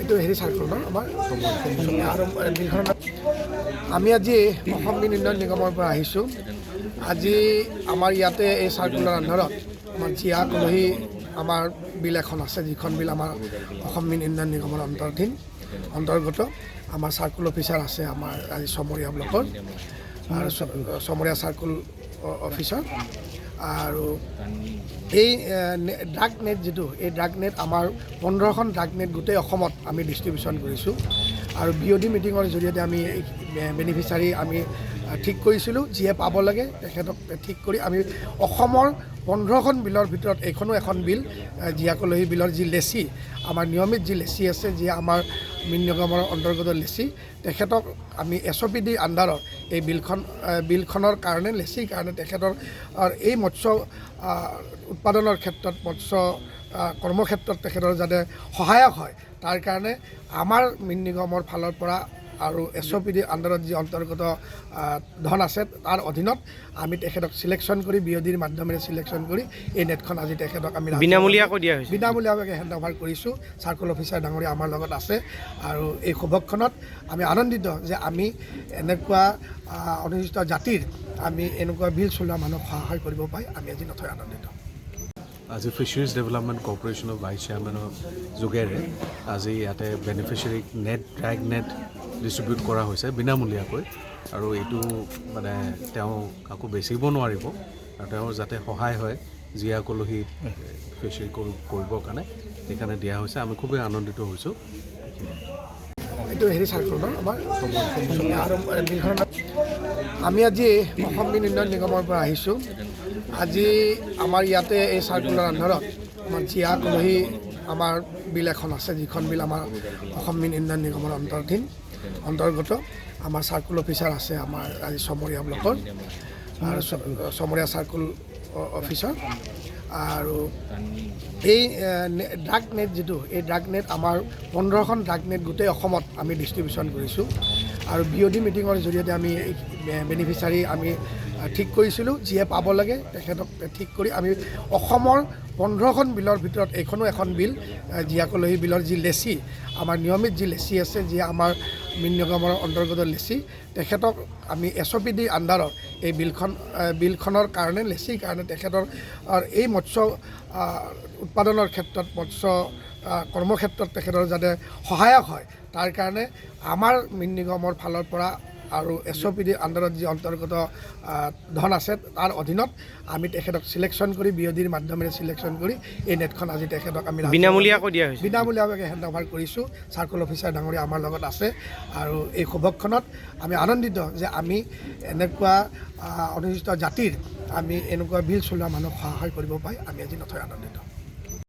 এইটো হেৰি চাৰ্কুল ন আমাৰ আৰু বিলখন আমি আজি অসম বিল উন্নয়ন নিগমৰ পৰা আহিছোঁ। আজি আমাৰ ইয়াতে এই চাৰ্কুলৰ আন্ধাৰত আমাৰ জীয়া কলহী আমাৰ বিল এখন আছে, যিখন বিল আমাৰ অসম বিল উন্নয়ন নিগমৰ অন্তৰ্গত। আমাৰ চাৰ্কুল অফিচাৰ আছে আমাৰ আজি চমৰীয়া ব্লকৰ আৰু চমৰীয়া চাৰ্কুল অফিচাৰ। আৰু এই ড্ৰাগ নেট যিটো, এই ড্ৰাগ নেট আমাৰ 15খন ড্ৰাগ নেট গোটেই অসমত আমি ডিষ্ট্ৰিবিউশ্যন কৰিছোঁ। আৰু BOD মিটিঙৰ জৰিয়তে আমি বেনিফিচাৰী আমি ঠিক কৰিছিলোঁ, যিয়ে পাব লাগে তেখেতক ঠিক কৰি আমি অসমৰ 15খন বিলৰ ভিতৰত এইখনো এখন বিল, জীয়া কলহী বিলৰ যি লেচি, আমাৰ নিয়মিত যি লেচি আছে, যি আমাৰ মিন নিগমৰ অন্তৰ্গত লেচি, তেখেতক আমি SOPD আণ্ডাৰত এই বিলখনৰ কাৰণে, লেচিৰ কাৰণে তেখেতৰ এই মৎস্য উৎপাদনৰ ক্ষেত্ৰত, মৎস্য কৰ্মক্ষেত্ৰত তেখেতৰ যাতে সহায়ক হয়, তাৰ কাৰণে আমাৰ মিন নিগমৰ ফালৰ পৰা আৰু SOPD আণ্ডাৰত যি অন্তৰ্গত ধন আছে তাৰ অধীনত আমি তেখেতক চিলেকশ্যন কৰি BODৰ মাধ্যমেৰে চিলেকশ্যন কৰি এই নেটখন আজি তেখেতক আমি বিনামূলীয়াকৈ দিয়া হৈছে, বিনামূলীয়াকৈ হেণ্ড অভাৰ কৰিছোঁ। চাৰ্কুল অফিচাৰ ডাঙৰীয়া আমাৰ লগত আছে আৰু এই সৌভাগ্যখনত আমি আনন্দিত যে আমি এনেকুৱা অনুসূচিত জাতিৰ আমি এনেকুৱা বিল চলোৱা মানুহক সহায় কৰিব পাই আমি আজি নথৈ আনন্দিত। আজি ফিচাৰিজ ডেভেলপমেণ্ট কৰ্পৰেশ্যনৰ ভাইচ চেয়াৰমেনৰ যোগেৰে আজি ইয়াতে বেনিফিচিয়াৰীক ড্ৰাগ নেট ডিষ্ট্ৰিবিউট কৰা হৈছে বিনামূলীয়াকৈ। আৰু এইটো মানে তেওঁ কাকো বেচিব নোৱাৰিব আৰু তেওঁৰ যাতে সহায় হয় জীয়া কলহী ফিচাৰী কৰিবৰ কাৰণে, সেইকাৰণে দিয়া হৈছে। আমি খুবেই আনন্দিত হৈছোঁ। এইটো হেৰি চাৰ্কুল ন আমাৰ আৰু বিলখন আমি আজি অসম বিল উন্নয়ন নিগমৰ পৰা আহিছোঁ। আজি আমাৰ ইয়াতে এই চাৰ্কুলৰ আন্ধাৰত আমাৰ জীয়া কলহী আমাৰ বিল এখন আছে, যিখন বিল আমাৰ অসম বিল উন্নয়ন নিগমৰ অন্তৰ্গত। আমাৰ চাৰ্কুল অফিচাৰ আছে আমাৰ আজি চমৰীয়া ব্লকৰ আৰু চমৰীয়া চাৰ্কুল অফিচাৰ। আৰু এই ড্ৰাগ নেট যিটো, এই ড্ৰাগ নেট আমাৰ 15খন ড্ৰাগ নেট গোটেই অসমত আমি ডিষ্ট্ৰিবিউশ্যন কৰিছোঁ। আৰু BOD মিটিঙৰ জৰিয়তে আমি বেনিফিচাৰী আমি ঠিক কৰিছিলোঁ, যিয়ে পাব লাগে তেখেতক ঠিক কৰি আমি অসমৰ 15খন বিলৰ ভিতৰত এইখনো এখন বিল, জীয়া কলহী বিলৰ যি লেচি, আমাৰ নিয়মিত যি লেচি আছে, যি আমাৰ মিন নিগমৰ অন্তৰ্গত লেচি, তেখেতক আমি SOPD আণ্ডাৰত এই বিলখনৰ কাৰণে, লেচিৰ কাৰণে তেখেতৰ এই মৎস্য উৎপাদনৰ ক্ষেত্ৰত, মৎস্য কৰ্মক্ষেত্ৰত তেখেতৰ যাতে সহায়ক হয়, তাৰ কাৰণে আমাৰ মিন নিগমৰ ফালৰ পৰা আৰু SOPD আণ্ডাৰত যি অন্তৰ্গত ধন আছে তাৰ অধীনত আমি তেখেতক চিলেকশ্যন কৰি BODৰ মাধ্যমেৰে চিলেকশ্যন কৰি এই নেটখন আজি তেখেতক আমি বিনামূলীয়াকৈ দিয়া হৈছে, বিনামূলীয়াকৈ হেণ্ড অভাৰ কৰিছোঁ। চাৰ্কুল অফিচাৰ ডাঙৰীয়া আমাৰ লগত আছে আৰু এই সৌভাগ্যখনত আমি আনন্দিত যে আমি এনেকুৱা অনুসূচিত জাতিৰ আমি এনেকুৱা বিল চলোৱা মানুহক সহায় কৰিব পাই আমি আজি নথৈ আনন্দিত।